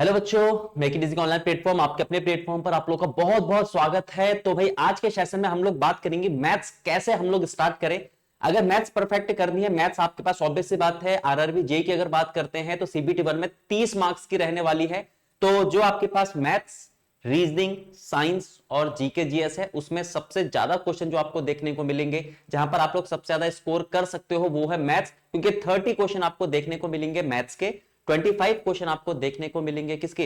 Hello बच्चों, make it easy का online platform आपके अपने प्लेटफॉर्म पर आप लोगों का बहुत बहुत स्वागत है। तो भाई आज के सेशन में हम लोग बात करेंगे मैथ्स कैसे हम लोग स्टार्ट करें। अगर मैथ्स परफेक्ट करनी है, मैथ्स आपके पास ऑब्वियस सी बात है। आरआरबी जेई की अगर बात करते हैं तो सीबीटी 1 में 30 मार्क्स की रहने वाली है। तो जो आपके पास मैथ्स, रीजनिंग, साइंस और जीके जीएस है, उसमें सबसे ज्यादा क्वेश्चन जो आपको देखने को मिलेंगे, जहां पर आप लोग सबसे ज्यादा स्कोर कर सकते हो, वो है मैथ्स। क्योंकि 30 क्वेश्चन आपको देखने को मिलेंगे मैथ्स के, 25 क्वेश्चन आपको देखने को मिलेंगे किसके,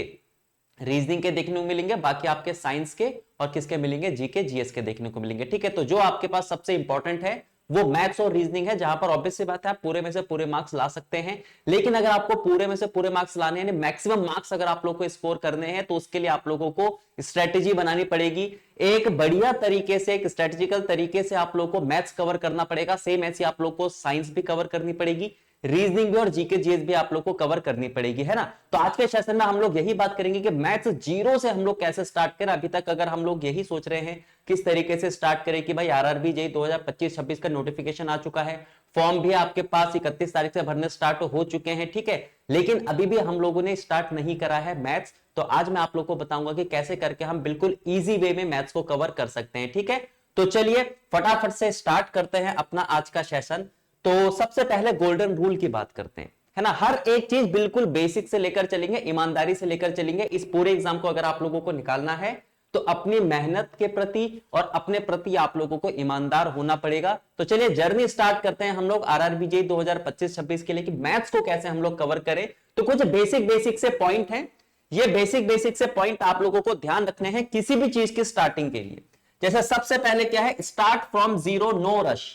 रीजनिंग के देखने को मिलेंगे, बाकी आपके साइंस के और किसके मिलेंगे, जीके जीएस के देखने को मिलेंगे। ठीक है, तो जो आपके पास सबसे इंपॉर्टेंट है वो मैथ्स और रीजनिंग है, जहां पर ऑब्वियस सी बात है आप पूरे में से पूरे मार्क्स ला सकते हैं। लेकिन अगर आपको पूरे में से पूरे मार्क्स लाने हैं, मैक्सिमम मार्क्स अगर आप लोगों को स्कोर करने हैं, तो उसके लिए आप लोगों को स्ट्रेटेजी बनानी पड़ेगी। एक बढ़िया तरीके से, एक स्ट्रेटेजिकल तरीके से आप लोगों को मैथ्स कवर करना पड़ेगा। सेम ऐसी आप लोगों को साइंस भी कवर करनी पड़ेगी, रीजनिंग भी और जीके जीएस भी आप लोग को कवर करनी पड़ेगी, है ना। तो आज के सेशन में हम लोग यही बात करेंगे कि मैथ्स जीरो से हम लोग कैसे स्टार्ट करें। अभी तक अगर हम लोग यही सोच रहे हैं किस तरीके से स्टार्ट करें कि भाई आरआरबी जेईई 2025-26 का नोटिफिकेशन आ चुका है, फॉर्म भी आपके पास 31 तारीख से भरने स्टार्ट हो चुके हैं, ठीक है, लेकिन अभी भी हम लोगों ने स्टार्ट नहीं करा है मैथ्स। तो आज मैं आप लोग को बताऊंगा कि कैसे करके हम बिल्कुल इजी वे में मैथ्स को कवर कर सकते हैं। ठीक है, तो चलिए फटाफट से स्टार्ट करते हैं अपना आज का सेशन। तो सबसे पहले गोल्डन रूल की बात करते हैं, है ना। हर एक चीज बिल्कुल बेसिक से लेकर चलेंगे, ईमानदारी से लेकर चलेंगे। इस पूरे एग्जाम को अगर आप लोगों को निकालना है तो अपनी मेहनत के प्रति और अपने प्रति आप लोगों को ईमानदार होना पड़ेगा। तो चलिए जर्नी स्टार्ट करते हैं हम लोग आरआरबी जेईई 2025-26 के लिए कि मैथ्स को कैसे हम लोग कवर करें। तो कुछ बेसिक बेसिक से पॉइंट हैं, ये बेसिक बेसिक से पॉइंट आप लोगों को ध्यान रखने हैं किसी भी चीज की स्टार्टिंग के लिए। जैसे सबसे पहले क्या है, start from zero, no rush.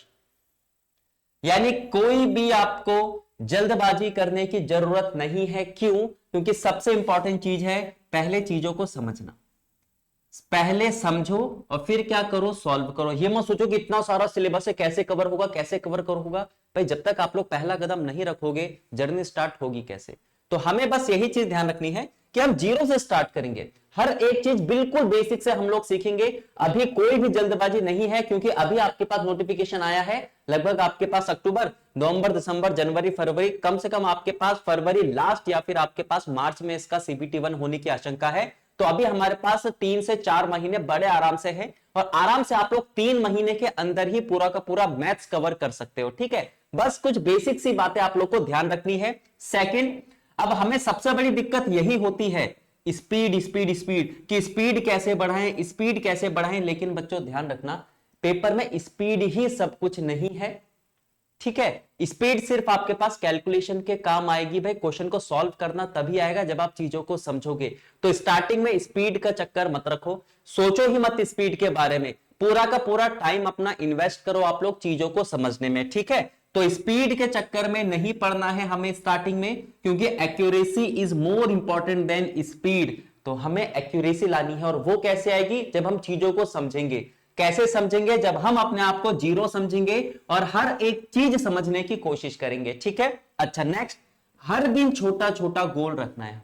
यानी कोई भी आपको जल्दबाजी करने की जरूरत नहीं है। क्यों? क्योंकि सबसे इंपॉर्टेंट चीज है पहले चीजों को समझना। पहले समझो और फिर क्या करो, सॉल्व करो। ये मत सोचो कि इतना सारा सिलेबस है, कैसे कवर होगा, कैसे कवर करो होगा। भाई जब तक आप लोग पहला कदम नहीं रखोगे, जर्नी स्टार्ट होगी कैसे। तो हमें बस यही चीज ध्यान रखनी है कि हम जीरो से स्टार्ट करेंगे। हर एक चीज बिल्कुल बेसिक से हम लोग सीखेंगे। अभी कोई भी जल्दबाजी नहीं है, क्योंकि अभी आपके पास नोटिफिकेशन आया है। लगभग आपके पास अक्टूबर, नवंबर, दिसंबर, जनवरी, फरवरी, कम से कम आपके पास फरवरी लास्ट या फिर आपके पास मार्च में इसका सीबीटी 1 होने की आशंका है। तो अभी हमारे पास 3 से 4 महीने बड़े आराम से है, और आराम से आप लोग 3 महीने के अंदर ही पूरा का पूरा मैथ्स कवर कर सकते हो। ठीक है, बस कुछ बेसिक सी बातें आप लोग को ध्यान रखनी है। सेकंड, अब हमें सबसे बड़ी दिक्कत यही होती है, स्पीड स्पीड स्पीड, कि स्पीड कैसे बढ़ाएं, स्पीड कैसे बढ़ाएं। लेकिन बच्चों ध्यान रखना, पेपर में स्पीड ही सब कुछ नहीं है। ठीक है, स्पीड सिर्फ आपके पास कैलकुलेशन के काम आएगी। भाई क्वेश्चन को सॉल्व करना तभी आएगा जब आप चीजों को समझोगे। तो स्टार्टिंग में स्पीड का चक्कर मत रखो, सोचो ही मत स्पीड के बारे में। पूरा का पूरा टाइम अपना इन्वेस्ट करो आप लोग चीजों को समझने में। ठीक है, तो स्पीड के चक्कर में नहीं पड़ना है हमें स्टार्टिंग में, क्योंकि accuracy is more important than speed. तो हमें एक्यूरेसी लानी है, और वो कैसे आएगी, जब हम चीजों को समझेंगे। कैसे समझेंगे? जब हम अपने आप को जीरो समझेंगे और हर एक चीज समझने की कोशिश करेंगे। ठीक है, अच्छा नेक्स्ट, हर दिन छोटा छोटा गोल रखना है।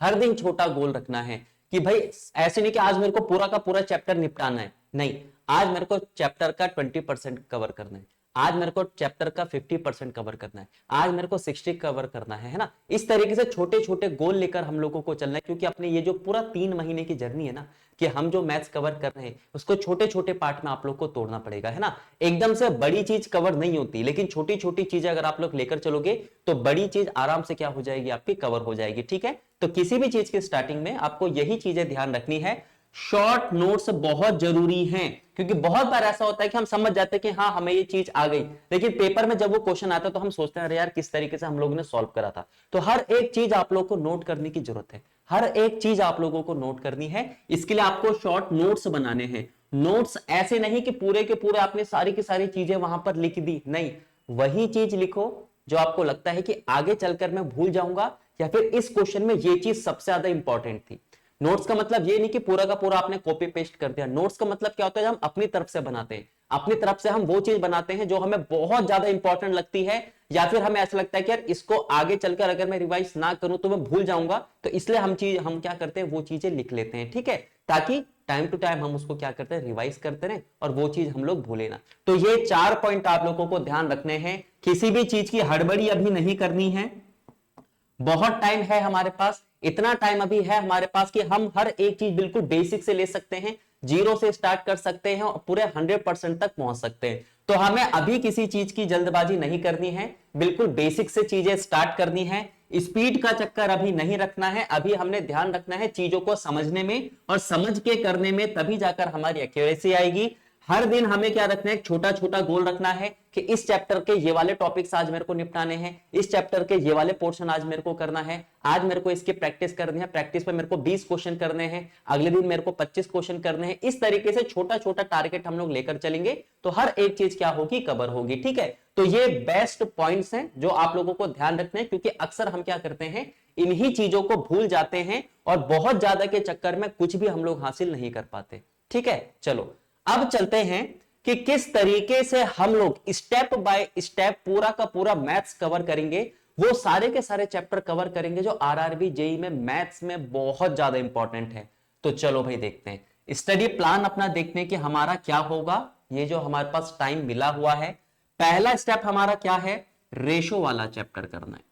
हर दिन छोटा गोल रखना है कि भाई ऐसे नहीं कि आज मेरे को पूरा का पूरा चैप्टर निपटाना है, नहीं, आज मेरे को चैप्टर का 20% कवर करना है, आज मेरे को चैप्टर का 50% कवर करना है, आज मेरे को 60 कवर करना है ना। इस तरीके से छोटे छोटे गोल लेकर हम लोगों को चलना है, क्योंकि अपने ये जो पूरा 3 महीने की जर्नी है ना, कि हम जो मैथ्स कवर कर रहे हैं उसको छोटे छोटे पार्ट में आप लोग को तोड़ना पड़ेगा, है ना। एकदम से बड़ी चीज कवर नहीं होती, लेकिन छोटी छोटी चीजें अगर आप लोग लेकर चलोगे तो बड़ी चीज आराम से क्या हो जाएगी, आपकी कवर हो जाएगी। ठीक है, तो किसी भी चीज की स्टार्टिंग में आपको यही चीजें ध्यान रखनी है। शॉर्ट नोट्स बहुत जरूरी हैं, क्योंकि बहुत बार ऐसा होता है कि हम समझ जाते हैं कि हाँ हमें ये चीज आ गई, लेकिन पेपर में जब वो क्वेश्चन आता है तो हम सोचते हैं अरे यार किस तरीके से हम लोगों ने सॉल्व करा था। तो हर एक चीज आप लोग को नोट करने की जरूरत है, हर एक चीज आप लोगों को नोट करनी है। इसके लिए आपको शॉर्ट नोट्स बनाने हैं। नोट्स ऐसे नहीं कि पूरे के पूरे आपने सारी की सारी चीजें वहां पर लिख दी, नहीं, वही चीज लिखो जो आपको लगता है कि आगे चलकर मैं भूल जाऊंगा, या फिर इस क्वेश्चन में ये चीज सबसे ज्यादा इंपॉर्टेंट थी। नोट्स का मतलब ये नहीं कि पूरा का पूरा आपने कॉपी पेस्ट कर दिया। नोट्स का मतलब क्या होता है, हम अपनी तरफ से बनाते हैं, अपनी तरफ से हम वो चीज बनाते हैं जो हमें बहुत ज्यादा इंपॉर्टेंट लगती है, या फिर हमें ऐसा लगता है कि यार इसको आगे चलकर अगर मैं रिवाइज ना करूं तो मैं भूल जाऊंगा। तो इसलिए हम क्या करते हैं, वो चीजें लिख लेते हैं। ठीक है, ताकि टाइम टू टाइम हम उसको क्या करते हैं, रिवाइज करते रहे और वो चीज हम लोग भूले ना। तो ये 4 पॉइंट आप लोगों को ध्यान रखने हैं। किसी भी चीज की हड़बड़ी अभी नहीं करनी है, बहुत टाइम है हमारे पास, इतना टाइम अभी है हमारे पास कि हम हर एक चीज बिल्कुल बेसिक से ले सकते हैं, जीरो से स्टार्ट कर सकते हैं और पूरे 100% तक पहुंच सकते हैं। तो हमें अभी किसी चीज की जल्दबाजी नहीं करनी है, बिल्कुल बेसिक से चीजें स्टार्ट करनी है। स्पीड का चक्कर अभी नहीं रखना है, अभी हमने ध्यान रखना है चीजों को समझने में और समझ के करने में, तभी जाकर हमारी एक्यूरेसी आएगी। हर दिन हमें क्या रखना है, छोटा छोटा गोल रखना है कि इस चैप्टर के ये वाले टॉपिक्स आज मेरे को निपटाने हैं, इस चैप्टर के ये वाले पोर्शन आज मेरे को करना है, आज मेरे को इसकी प्रैक्टिस करनी है, प्रैक्टिस पे मेरे को 20 क्वेश्चन करने हैं, अगले दिन मेरे को 25 क्वेश्चन करने हैं। इस तरीके से छोटा छोटा टारगेट हम लोग लेकर चलेंगे तो हर एक चीज क्या होगी, कवर होगी। ठीक है, तो ये बेस्ट पॉइंट्स हैं जो आप लोगों को ध्यान रखने हैं, क्योंकि अक्सर हम क्या करते हैं, इन्हीं चीजों को भूल जाते हैं और बहुत ज्यादा के चक्कर में कुछ भी हम लोग हासिल नहीं कर पाते। ठीक है, चलो अब चलते हैं कि किस तरीके से हम लोग स्टेप बाय स्टेप पूरा का पूरा मैथ्स कवर करेंगे, वो सारे के सारे चैप्टर कवर करेंगे जो आरआरबी जेई में मैथ्स में बहुत ज्यादा इंपॉर्टेंट है। तो चलो भाई देखते हैं, स्टडी प्लान अपना देखते हैं कि हमारा क्या होगा। ये जो हमारे पास टाइम मिला हुआ है, पहला स्टेप हमारा क्या है, रेशो वाला चैप्टर करना है।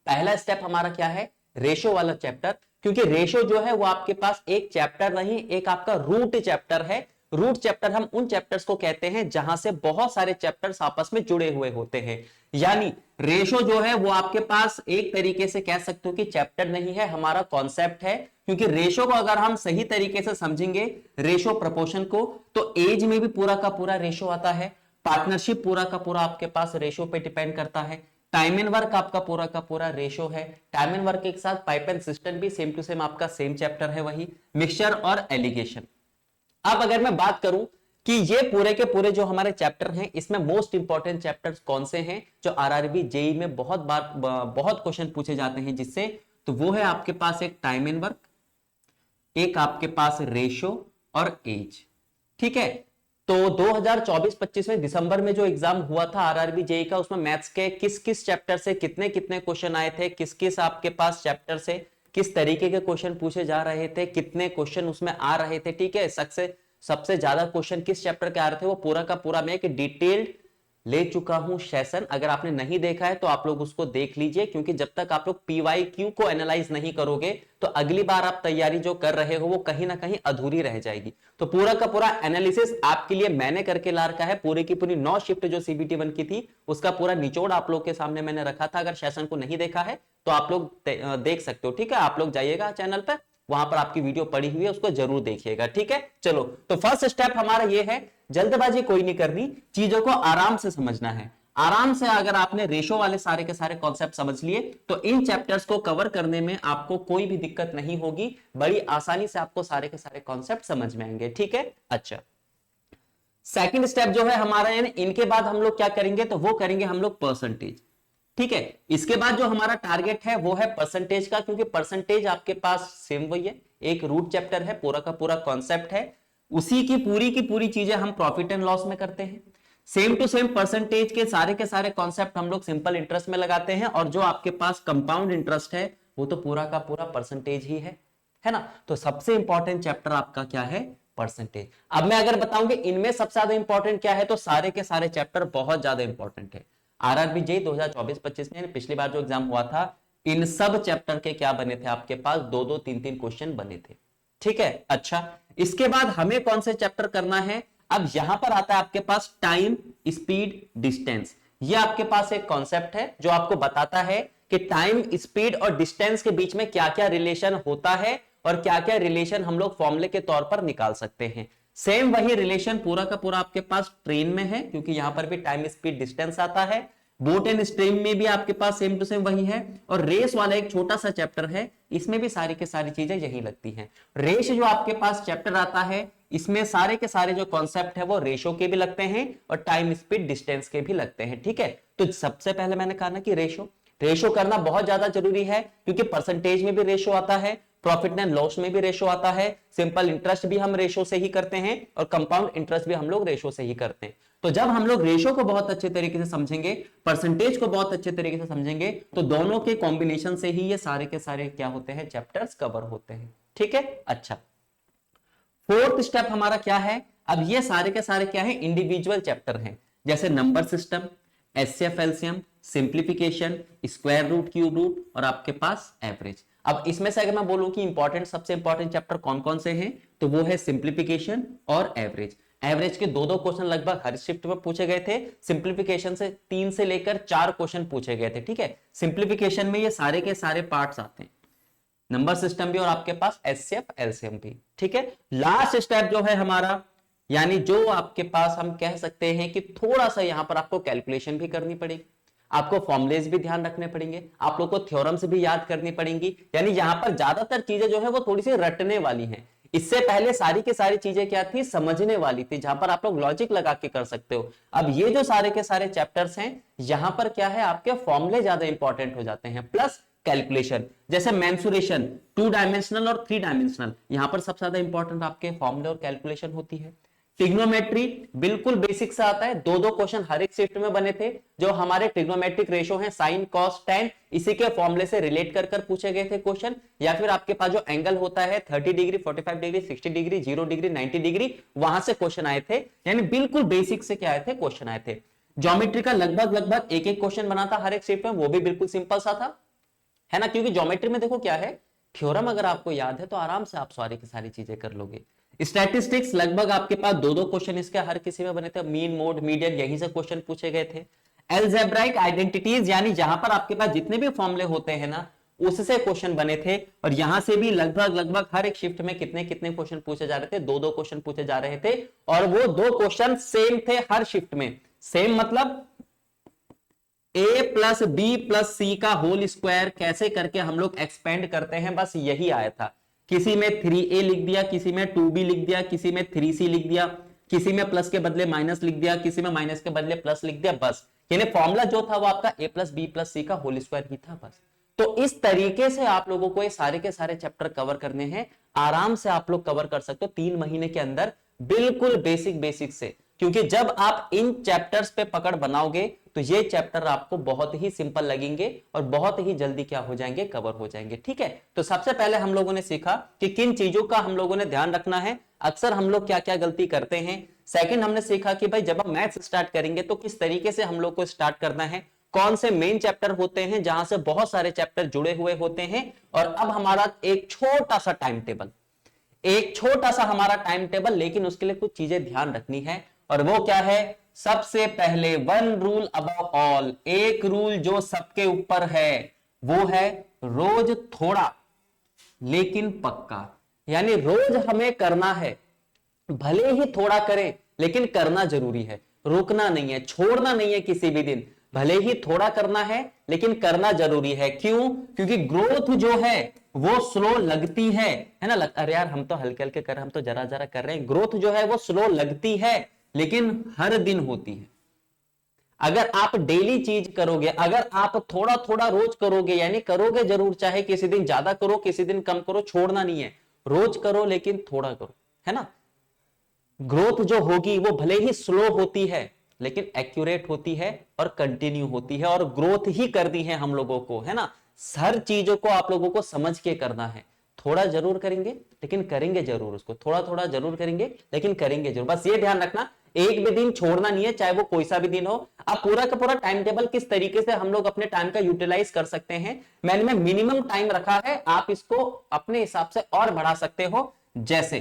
पहला स्टेप हमारा क्या है, रेशो वाला चैप्टर, क्योंकि रेशो जो है वो आपके पास एक चैप्टर नहीं, एक आपका रूट चैप्टर है। रूट चैप्टर हम उन चैप्टर्स को कहते हैं जहां से बहुत सारे चैप्टर्स आपस में जुड़े हुए होते हैं। यानी रेशो जो है वो आपके पास एक तरीके से कह सकते हो कि चैप्टर नहीं है, हमारा कॉन्सेप्ट है। क्योंकि रेशो को अगर हम सही तरीके से समझेंगे, रेशो प्रपोर्शन को, तो एज में भी पूरा का पूरा रेशो आता है, पार्टनरशिप पूरा का पूरा आपके पास रेशो पे डिपेंड करता है, टाइम एंड वर्क आपका पूरा का पूरा रेशो है, टाइम एंड वर्क के साथ पाइप एंड सिस्टम भी सेम टू सेम आपका सेम चैप्टर है, वही मिक्सचर और एलिगेशन। अब अगर मैं बात करूं कि ये पूरे के पूरे जो हमारे चैप्टर हैं, इसमें मोस्ट इंपॉर्टेंट चैप्टर्स कौन से हैं जो आरआरबी जेई में बहुत बार बहुत क्वेश्चन पूछे जाते हैं जिससे, तो वो है आपके पास एक टाइम एंड वर्क, एक आपके पास रेशो और एज। ठीक है, तो 2024-25 में दिसंबर में जो एग्जाम हुआ था आरआरबी जेई का, उसमें मैथ्स के किस किस चैप्टर से कितने कितने क्वेश्चन आए थे, किस किस आपके पास चैप्टर से किस तरीके के क्वेश्चन पूछे जा रहे थे, कितने क्वेश्चन उसमें आ रहे थे। ठीक है, सबसे ज्यादा क्वेश्चन किस चैप्टर के आ रहे थे, वो पूरा का पूरा मैं एक डिटेल्ड ले चुका हूं सेशन। अगर आपने नहीं देखा है तो आप लोग उसको देख लीजिए, क्योंकि जब तक आप लोग पीवाईक्यू को एनालाइज नहीं करोगे तो अगली बार आप तैयारी जो कर रहे हो वो कहीं ना कहीं अधूरी रह जाएगी। तो पूरा का पूरा एनालिसिस आपके लिए मैंने करके ला रखा है, पूरी की पूरी 9 शिफ्ट जो सीबीटी 1 की थी उसका पूरा निचोड़ आप लोग के सामने मैंने रखा था। अगर सेशन को नहीं देखा है तो आप लोग देख सकते हो। ठीक है, आप लोग जाइएगा चैनल पर, वहां पर आपकी वीडियो पड़ी हुई है, उसको जरूर देखिएगा। ठीक है, चलो तो फर्स्ट स्टेप हमारा ये है, जल्दबाजी कोई नहीं करनी, चीजों को आराम से समझना है। आराम से अगर आपने रेशो वाले सारे के सारे कॉन्सेप्ट समझ लिए तो इन चैप्टर्स को कवर करने में आपको कोई भी दिक्कत नहीं होगी, बड़ी आसानी से आपको सारे के सारे कॉन्सेप्ट समझ में आएंगे। ठीक है, अच्छा सेकंड स्टेप जो है हमारा, यानी इनके बाद हम लोग क्या करेंगे, तो वो करेंगे हम लोग परसेंटेज। ठीक है, इसके बाद जो हमारा टारगेट है वो है परसेंटेज का, क्योंकि परसेंटेज आपके पास सेम वही है, एक रूट चैप्टर है, पूरा का पूरा कॉन्सेप्ट है, उसी की पूरी चीजें हम प्रॉफिट एंड लॉस में करते हैं। सेम टू सेम परसेंटेज के सारे कॉन्सेप्ट हम लोग सिंपल इंटरेस्ट में लगाते हैं, और जो आपके पास कंपाउंड इंटरेस्ट है वो तो पूरा का पूरा परसेंटेज ही है ना। तो सबसे इंपॉर्टेंट चैप्टर आपका क्या है, परसेंटेज। अब मैं अगर बताऊंगी इनमें सबसे ज्यादा इंपॉर्टेंट क्या है, तो सारे के सारे चैप्टर बहुत ज्यादा इंपॉर्टेंट है। आरआरबी जेईई 2024-25 में पिछली बार जो एग्जाम हुआ था, इन सब चैप्टर के क्या बने थे आपके पास, 2-2, 3-3 क्वेश्चन बने थे। ठीक है, अच्छा इसके बाद हमें कौन से चैप्टर करना है, अब यहां पर आता है आपके पास टाइम, स्पीड, डिस्टेंस। ये आपके पास एक कॉन्सेप्ट है जो आपको बताता है कि टाइम, स्पीड और डिस्टेंस के बीच में क्या क्या रिलेशन होता है और क्या क्या रिलेशन हम लोग फॉर्मूले के तौर पर निकाल सकते हैं। सेम वही रिलेशन पूरा का पूरा आपके पास ट्रेन में है, क्योंकि यहां पर भी टाइम, स्पीड, डिस्टेंस आता है। बोट एंड स्ट्रीम में भी आपके पास सेम टू सेम वही है, और रेस वाला एक छोटा सा चैप्टर है, इसमें भी सारी की सारी चीजें यही लगती हैं। रेस जो आपके पास चैप्टर आता है, इसमें सारे के सारे जो कॉन्सेप्ट है वो रेशो के भी लगते हैं और टाइम, स्पीड, डिस्टेंस के भी लगते हैं। ठीक है, तो सबसे पहले मैंने कहा ना कि रेशो करना बहुत ज्यादा जरूरी है, क्योंकि परसेंटेज में भी रेशो आता है, प्रॉफिट एंड लॉस में भी रेशो आता है, सिंपल इंटरेस्ट भी हम रेशो से ही करते हैं और कंपाउंड इंटरेस्ट भी हम लोग रेशो से ही करते हैं। तो जब हम लोग रेशो को बहुत अच्छे तरीके से समझेंगे, परसेंटेज को बहुत अच्छे तरीके से समझेंगे, तो दोनों के कॉम्बिनेशन से ही ये सारे के सारे क्या होते हैं, चैप्टर्स कवर होते हैं। ठीक है, अच्छा फोर्थ स्टेप हमारा क्या है, अब ये सारे के सारे क्या है, इंडिविजुअल चैप्टर हैं, जैसे number system, HCF LCM, simplification, square root, cube root और आपके पास एवरेज। अब इसमें से अगर मैं बोलूं कि इंपॉर्टेंट, सबसे इंपॉर्टेंट चैप्टर कौन कौन से हैं, तो वो है सिंप्लीफिकेशन और एवरेज। एवरेज के दो दो क्वेश्चन लगभग हर शिफ्ट में पूछे गए थे। सिंप्लीफिकेशन से 3 से लेकर 4 क्वेश्चन पूछे गए थे। ठीक है, सिंप्लीफिकेशन में ये सारे के सारे पार्ट्स आते हैं, नंबर सिस्टम भी और आपके पास एचसीएफ एलसीएम भी। ठीक है, लास्ट स्टेप जो है हमारा, यानी जो आपके पास हम कह सकते हैं कि थोड़ा सा यहां पर आपको कैलकुलेशन भी करनी पड़ेगी, आपको फॉर्मुलेज भी ध्यान रखने पड़ेंगे, आप लोग को थ्योरम्स भी याद करनी पड़ेंगी। यानी यहां पर ज्यादातर चीजें जो है वो थोड़ी सी रटने वाली हैं। इससे पहले सारी की सारी चीजें क्या थी, समझने वाली थी, जहां पर आप लोग लॉजिक लगा के कर सकते हो। अब ये जो सारे के सारे चैप्टर्स हैं, यहां पर क्या है, आपके फॉर्मुले ज्यादा इंपॉर्टेंट हो जाते हैं, प्लस कैलकुलेशन। जैसे मेंसुरेशन 2 डायमेंशनल और 3 डायमेंशनल, यहां पर सबसे ज्यादा इंपॉर्टेंट आपके फॉर्मुले और कैलकुलेशन होती है। ट्रिग्नोमेट्री बिल्कुल बेसिक से आता है, दो दो क्वेश्चन हर एक शिफ्ट में बने थे। जो हमारे ट्रिग्नोमेट्रिक रेशो है साइन कॉस टेन, इसी के फॉर्मूले से रिलेट कर कर पूछे गए थे क्वेश्चन। या फिर आपके पास जो एंगल होता है 30 degree, 45 degree, 60 degree, 0 degree, 90 degree, वहां से क्वेश्चन आए थे। यानी बिल्कुल बेसिक से क्या आए थे, क्वेश्चन आए थे। ज्योमेट्री का लगभग लगभग एक एक क्वेश्चन बना था हर एक शिफ्ट में, वो भी बिल्कुल सिंपल सा था, है ना। क्योंकि ज्योमेट्री में देखो क्या है, थ्योरम अगर आपको याद है तो आराम से आप सारी की सारी चीजें कर लोगे। स्टैटिस्टिक्स लगभग आपके पास दो दो क्वेश्चन इसके हर किसी में बने थे, मीन, मोड, मीडियन, यहीं से क्वेश्चन पूछे गए थे। अलजेब्राइक आइडेंटिटीज, यानी जहां पर आपके पास जितने भी फॉर्मूले होते हैं ना, उससे क्वेश्चन बने थे। और यहां से भी लगभग लगभग हर एक शिफ्ट में कितने कितने क्वेश्चन पूछे जा रहे थे, दो दो क्वेश्चन पूछे जा रहे थे। और वो दो क्वेश्चन सेम थे हर शिफ्ट में। सेम मतलब a प्लस बी प्लस सी का होल स्क्वायर कैसे करके हम लोग एक्सपेंड करते हैं, बस यही आया था। किसी में 3a लिख दिया, किसी में 2b लिख दिया, किसी में 3c लिख दिया, किसी में प्लस के बदले माइनस लिख दिया, किसी में माइनस के बदले प्लस लिख दिया, बस। यानी फॉर्मूला जो था वो आपका a प्लस बी प्लस सी का होल स्क्वायर ही था, बस। तो इस तरीके से आप लोगों को ये सारे के सारे चैप्टर कवर करने हैं, आराम से आप लोग कवर कर सकते हो 3 महीने के अंदर, बिल्कुल बेसिक बेसिक से। क्योंकि जब आप इन चैप्टर्स पे पकड़ बनाओगे तो ये चैप्टर आपको बहुत ही सिंपल लगेंगे और बहुत ही जल्दी क्या हो जाएंगे, कवर हो जाएंगे। ठीक है, तो सबसे पहले हम लोगों ने सीखा कि किन चीजों का हम लोगों ने ध्यान रखना है, अक्सर हम लोग क्या क्या गलती करते हैं। सेकंड, हमने सीखा कि भाई जब हम मैथ्स स्टार्ट करेंगे तो किस तरीके से हम लोग को स्टार्ट करना है, कौन से मेन चैप्टर होते हैं जहां से बहुत सारे चैप्टर जुड़े हुए होते हैं। और अब हमारा एक छोटा सा टाइम टेबल, एक छोटा सा हमारा टाइम टेबल, लेकिन उसके लिए कुछ चीजें ध्यान रखनी है। और वो क्या है, सबसे पहले वन रूल अबव ऑल, एक रूल जो सबके ऊपर है, वो है रोज थोड़ा लेकिन पक्का। यानी रोज हमें करना है, भले ही थोड़ा करें लेकिन करना जरूरी है, रुकना नहीं है, छोड़ना नहीं है किसी भी दिन। भले ही थोड़ा करना है लेकिन करना जरूरी है। क्यों? क्योंकि ग्रोथ जो है वो स्लो लगती है ना। अरे यार हम तो हल्के हल्के कर रहे हैं, हम तो जरा जरा कर रहे हैं। ग्रोथ जो है वो स्लो लगती है लेकिन हर दिन होती है। अगर आप डेली चीज करोगे, अगर आप थोड़ा थोड़ा रोज करोगे, यानी करोगे जरूर, चाहे किसी दिन ज्यादा करो किसी दिन कम करो, छोड़ना नहीं है, रोज करो लेकिन थोड़ा करो, है ना। ग्रोथ जो होगी वो भले ही स्लो होती है लेकिन एक्यूरेट होती है और कंटिन्यू होती है, और ग्रोथ ही करनी है हम लोगों को, है ना। हर चीजों को आप लोगों को समझ के करना है। थोड़ा जरूर करेंगे लेकिन करेंगे जरूर उसको, थोड़ा थोड़ा जरूर करेंगे लेकिन करेंगे जरूर। बस ये ध्यान रखना, एक भी दिन छोड़ना नहीं है, चाहे वो कोई सा भी दिन हो। अब पूरा का पूरा टाइम टेबल किस तरीके से हम लोग अपने टाइम का यूटिलाइज कर सकते हैं, मैंने मिनिमम टाइम रखा है, आप इसको अपने हिसाब से और बढ़ा सकते हो। जैसे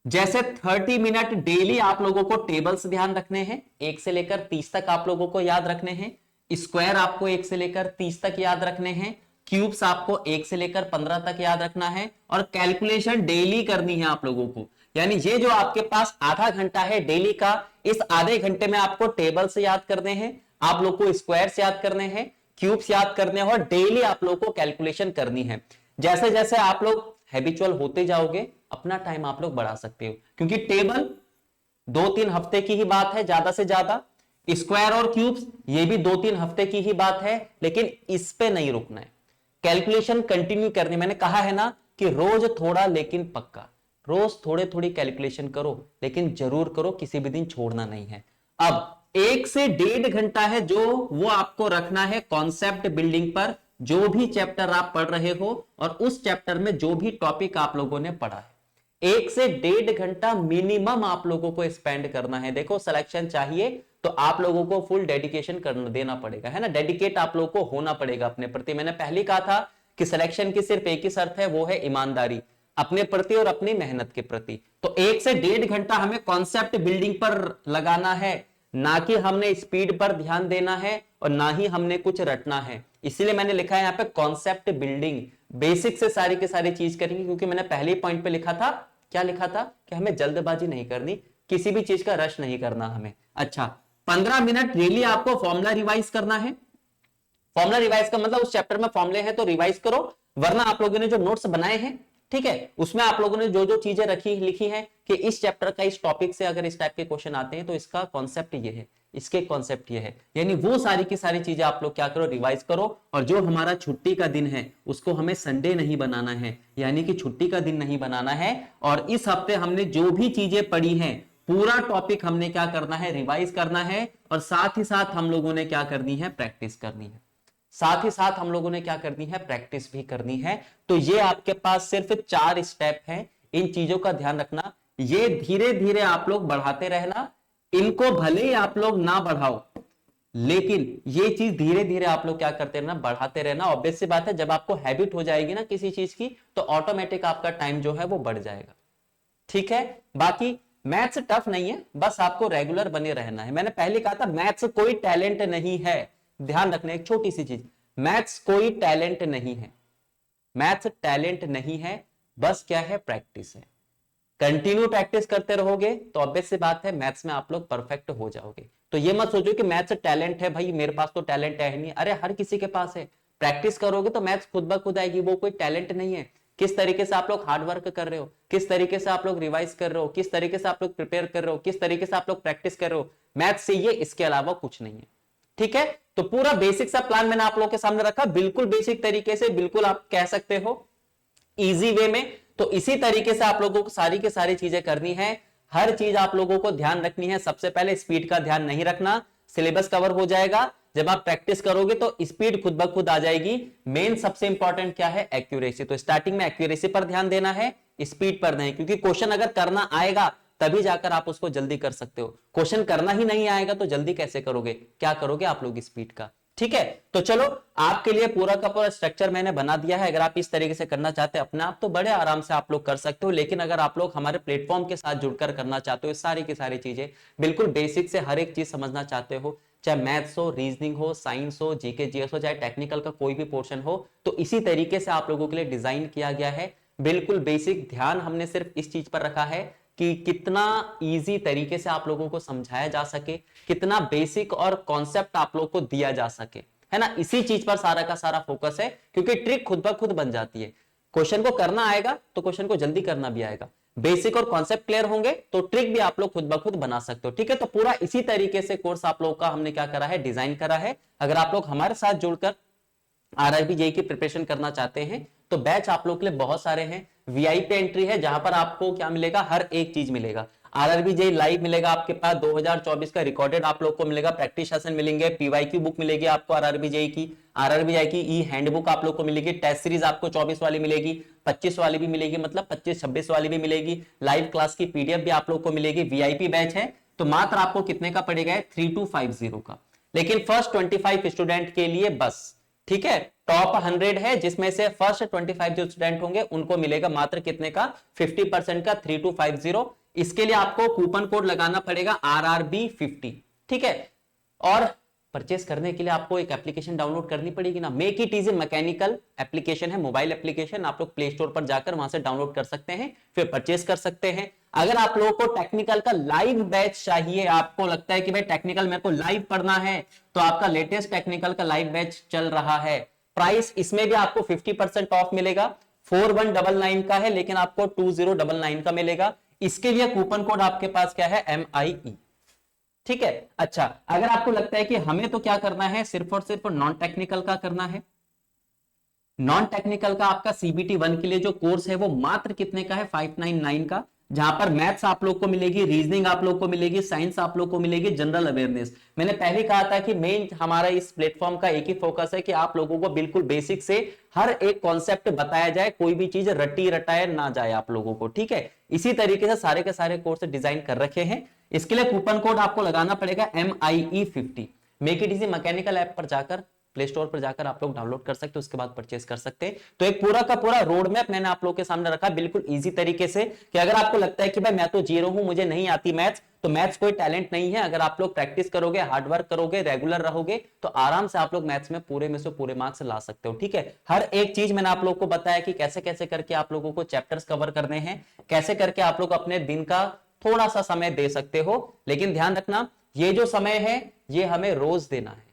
30 मिनट डेली आप लोगों को टेबल्स ध्यान रखने हैं, 1 से लेकर 30 तक आप लोगों को याद रखने हैं। स्क्वायर आपको 1 से लेकर 30 तक याद रखने हैं। क्यूब्स आपको 1 से लेकर 15 तक याद रखना है। और कैलकुलेशन डेली करनी है आप लोगों को। यानी ये जो आपके पास आधा घंटा है डेली का, इस आधे घंटे में आपको टेबल से याद करने हैं, आप लोग को स्क्वायर से याद करने हैं, क्यूब्स याद करने हैं, और डेली आप लोग को कैलकुलेशन करनी है। जैसे जैसे आप लोग हैबिचुअल होते जाओगे अपना टाइम आप लोग बढ़ा सकते हो, क्योंकि टेबल 2-3 हफ्ते की ही बात है ज्यादा से ज्यादा। स्क्वायर और क्यूब्स ये भी 2-3 हफ्ते की ही बात है, लेकिन इस पे नहीं रुकना है, कैलकुलेशन कंटिन्यू करनी। मैंने कहा है ना कि रोज थोड़ा लेकिन पक्का, रोज थोड़े थोड़ी कैलकुलेशन करो लेकिन जरूर करो, किसी भी दिन छोड़ना नहीं है। अब 1 से 1.5 घंटा है जो वो आपको रखना है कॉन्सेप्ट बिल्डिंग पर, जो भी चैप्टर आप पढ़ रहे हो और उस चैप्टर में जो भी टॉपिक आप लोगों ने पढ़ा है, 1 से 1.5 घंटा मिनिमम आप लोगों को स्पेंड करना है। देखो सिलेक्शन चाहिए तो आप लोगों को फुल डेडिकेशन करना देना पड़ेगा, है ना, डेडिकेट आप लोगों को होना पड़ेगा अपने प्रति। मैंने पहले ही कहा था कि सिलेक्शन की सिर्फ एक ही शर्त है, वो है ईमानदारी अपने प्रति और अपनी मेहनत के प्रति। तो 1 से 1.5 घंटा हमें कॉन्सेप्ट बिल्डिंग पर लगाना है, ना कि हमने स्पीड पर ध्यान देना है और ना ही हमने कुछ रटना है। इसीलिए मैंने लिखा है यहाँ पे कॉन्सेप्ट बिल्डिंग, बेसिक से सारी की सारी चीज करेंगे, क्योंकि मैंने पहले पॉइंट पे लिखा था, क्या लिखा था, कि हमें जल्दबाजी नहीं करनी, किसी भी चीज का रश नहीं करना हमें। अच्छा, 15 मिनट रियली आपको फॉर्मूला रिवाइज करना है। फॉर्मूला रिवाइज का मतलब उस चैप्टर में फॉर्मूले हैं तो रिवाइज करो, वरना आप लोगों ने जो नोट्स बनाए हैं, ठीक है, उसमें आप लोगों ने जो जो चीजें रखी लिखी हैं कि इस चैप्टर का इस टॉपिक से अगर इस टाइप के क्वेश्चन आते हैं तो इसका कॉन्सेप्ट ये है, इसके कॉन्सेप्ट ये है, यानी वो सारी की सारी चीजें आप लोग क्या करो, रिवाइज करो। और जो हमारा छुट्टी का दिन है उसको हमें संडे नहीं बनाना है, यानी कि छुट्टी का दिन नहीं बनाना है। और इस हफ्ते हमने जो भी चीजें पढ़ी हैं पूरा टॉपिक हमने क्या करना है, रिवाइज करना है। और साथ ही साथ हम लोगों ने क्या करनी है, प्रैक्टिस करनी है। साथ ही साथ हम लोगों ने क्या करनी है, प्रैक्टिस भी करनी है। तो ये आपके पास सिर्फ 4 स्टेप हैं, इन चीजों का ध्यान रखना। ये धीरे धीरे आप लोग बढ़ाते रहना, इनको भले ही आप लोग ना बढ़ाओ, लेकिन ये चीज धीरे धीरे आप लोग क्या करते रहना, बढ़ाते रहना। ऑब्वियस सी बात है, जब आपको हैबिट हो जाएगी ना किसी चीज की, तो ऑटोमेटिक आपका टाइम जो है वो बढ़ जाएगा, ठीक है। बाकी मैथ्स टफ नहीं है, बस आपको रेगुलर बने रहना है। मैंने पहले कहा था मैथ्स कोई टैलेंट नहीं है, ध्यान रखना एक छोटी सी चीज, मैथ्स कोई टैलेंट नहीं है, मैथ्स टैलेंट नहीं है, बस क्या है, प्रैक्टिस है। कंटिन्यू प्रैक्टिस करते रहोगे तो ऑब्वियस सी बात है मैथ्स में आप लोग परफेक्ट हो जाओगे। तो ये मत सोचो कि मैथ्स टैलेंट है, भाई मेरे पास तो टैलेंट है नहीं, अरे हर किसी के पास है। प्रैक्टिस करोगे तो मैथ्स खुद ब खुद आएगी, वो कोई टैलेंट नहीं है। किस तरीके से आप लोग हार्ड वर्क कर रहे हो, किस तरीके से आप लोग रिवाइज कर रहे हो, किस तरीके से आप लोग प्रिपेयर कर रहे हो, किस तरीके से आप लोग प्रैक्टिस कर रहे हो, मैथ्स से ये, इसके अलावा कुछ नहीं है, ठीक है। तो पूरा बेसिक सा प्लान मैंने आप लोगों के सामने रखा, बिल्कुल बेसिक तरीके से, बिल्कुल आप कह सकते हो इजी वे में। तो इसी तरीके से आप लोगों को सारी की सारी चीजें करनी है, हर चीज आप लोगों को ध्यान रखनी है। सबसे पहले स्पीड का ध्यान नहीं रखना, सिलेबस कवर हो जाएगा। जब आप प्रैक्टिस करोगे तो स्पीड खुद ब खुद आ जाएगी। मेन सबसे इंपॉर्टेंट क्या है, एक्यूरेसी। तो स्टार्टिंग में एक्यूरेसी पर ध्यान देना है, स्पीड पर नहीं, क्योंकि क्वेश्चन अगर करना आएगा तभी जाकर आप उसको जल्दी कर सकते हो। क्वेश्चन करना ही नहीं आएगा तो जल्दी कैसे करोगे, क्या करोगे आप लोग, स्पीड का, ठीक है। तो चलो आपके लिए पूरा का पूरा स्ट्रक्चर मैंने बना दिया है। अगर आप इस तरीके से करना चाहते हैं अपने आप, तो बड़े आराम से आप लोग कर सकते हो। लेकिन अगर आप लोग हमारे प्लेटफॉर्म के साथ जुड़कर करना चाहते हो, सारी की सारी चीजें बिल्कुल बेसिक से हर एक चीज समझना चाहते हो, चाहे मैथ्स हो, रीजनिंग हो, साइंस हो, जीके जीएस हो, चाहे टेक्निकल का कोई भी पोर्शन हो, तो इसी तरीके से आप लोगों के लिए डिजाइन किया गया है। बिल्कुल बेसिक ध्यान हमने सिर्फ इस चीज पर रखा है कि कितना इजी तरीके से आप लोगों को समझाया जा सके, कितना बेसिक और कॉन्सेप्ट आप लोगों को दिया जा सके, है ना। इसी चीज पर सारा का सारा फोकस है, क्योंकि ट्रिक खुद ब खुद बन जाती है। क्वेश्चन को करना आएगा तो क्वेश्चन को जल्दी करना भी आएगा, बेसिक और कॉन्सेप्ट क्लियर होंगे तो ट्रिक भी आप लोग खुद ब खुद बना सकते हो, ठीक है। तो पूरा इसी तरीके से कोर्स आप लोगों का हमने क्या करा है, डिजाइन करा है। अगर आप लोग हमारे साथ जुड़कर आरआरबी जेईई की प्रिपरेशन करना चाहते हैं तो बैच आप लोग के लिए बहुत सारे हैं। वीआईपी एंट्री है, जहां पर आपको क्या मिलेगा, हर एक चीज मिलेगा। आरआरबी जेईई लाइव मिलेगा आपके पास, 2024 का रिकॉर्डेड आप लोग को मिलेगा, प्रैक्टिस सेशन मिलेंगे, पीवाईक्यू बुक मिलेगी आपको आरआरबी जेईई की, आरआरबी जेईई की ई हैंडबुक आप लोग को मिलेगी, टेस्ट सीरीज आपको 24 वाली मिलेगी, 25 वाली भी मिलेगी, मतलब 25-26 वाली भी मिलेगी, लाइव क्लास की पीडीएफ भी आप लोग को मिलेगी। वीआईपी बैच है तो मात्र आपको कितने का पड़ेगा, 3250 का, लेकिन फर्स्ट 25 स्टूडेंट के लिए बस, ठीक है। टॉप 100 है, जिसमें से फर्स्ट 25 जो स्टूडेंट होंगे उनको मिलेगा मात्र कितने का, 50% का, 3250। इसके लिए आपको कूपन कोड लगाना पड़ेगा RRB50, ठीक है। और परचेस करने के लिए आपको एक एप्लीकेशन डाउनलोड करनी पड़ेगी ना, make it easy mechanical application है, मोबाइल एप्लीकेशन, आप लोग प्ले स्टोर पर जाकर वहां से डाउनलोड कर सकते हैं, फिर परचेस कर सकते हैं। अगर आप लोगों को टेक्निकल का लाइव बैच चाहिए, आपको लगता है कि भाई टेक्निकल मेरे को लाइव पढ़ना है, तो आपका लेटेस्ट टेक्निकल का लाइव बैच चल रहा है। प्राइस इसमें भी आपको 50% ऑफ मिलेगा, 4199 का है लेकिन आपको 2099 का मिलेगा। इसके लिए कूपन कोड आपके पास क्या है, MIE, ठीक है। अच्छा, अगर आपको लगता है कि हमें तो क्या करना है, सिर्फ और सिर्फ नॉन टेक्निकल का करना है, नॉन टेक्निकल का आपका CBT 1 के लिए जो कोर्स है वो मात्र कितने का है, 599 का। जहां पर मैथ्स आप लोग को मिलेगी, रीजनिंग आप लोग को मिलेगी, साइंस आप लोग को मिलेगी, जनरल अवेयरनेस। मैंने पहले कहा था कि मेन हमारा इस प्लेटफॉर्म का एक ही फोकस है कि आप लोगों को बिल्कुल बेसिक से हर एक कॉन्सेप्ट बताया जाए, कोई भी चीज रटी रटाए ना जाए आप लोगों को, ठीक है। इसी तरीके से सारे के सारे कोर्स डिजाइन कर रखे हैं। इसके लिए कूपन कोड आपको लगाना पड़ेगा MIE50। Make it easy mechanical app पर जाकर, प्ले स्टोर पर जाकर आप लोग डाउनलोड कर सकते हो, उसके बाद परचेस कर सकते हैं। तो एक पूरा का पूरा रोड मैप मैंने आप लोगों के सामने रखा बिल्कुल इजी तरीके से, कि अगर आपको लगता है कि भाई मैं तो जीरो हूं, मुझे नहीं आती मैथ्स, तो मैथ्स कोई टैलेंट नहीं है। अगर आप लोग प्रैक्टिस करोगे, हार्डवर्क करोगे, रेगुलर रहोगे, तो आराम से आप लोग मैथ्स में पूरे मार्क्स ला सकते हो, ठीक है। हर एक चीज मैंने आप लोग को बताया कि कैसे कैसे करके आप लोगों को चैप्टर्स कवर करने हैं, कैसे करके आप लोग अपने दिन का थोड़ा सा समय दे सकते हो। लेकिन ध्यान रखना, ये जो समय है ये हमें रोज देना है,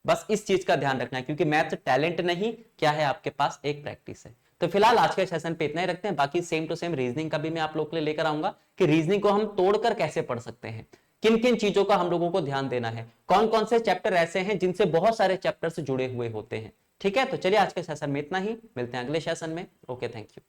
बस इस चीज का ध्यान रखना है, क्योंकि मैथ्स टैलेंट नहीं, क्या है आपके पास, एक प्रैक्टिस है। तो फिलहाल आज के सेशन पे इतना ही रखते हैं। बाकी सेम टू सेम रीजनिंग का भी मैं आप लोग के लिए लेकर आऊंगा कि रीजनिंग को हम तोड़कर कैसे पढ़ सकते हैं, किन किन चीजों का हम लोगों को ध्यान देना है, कौन कौन से चैप्टर ऐसे हैं जिनसे बहुत सारे चैप्टर से जुड़े हुए होते हैं, ठीक है। तो चलिए आज के सेशन में इतना ही, मिलते हैं अगले सेशन में। Okay, thank you.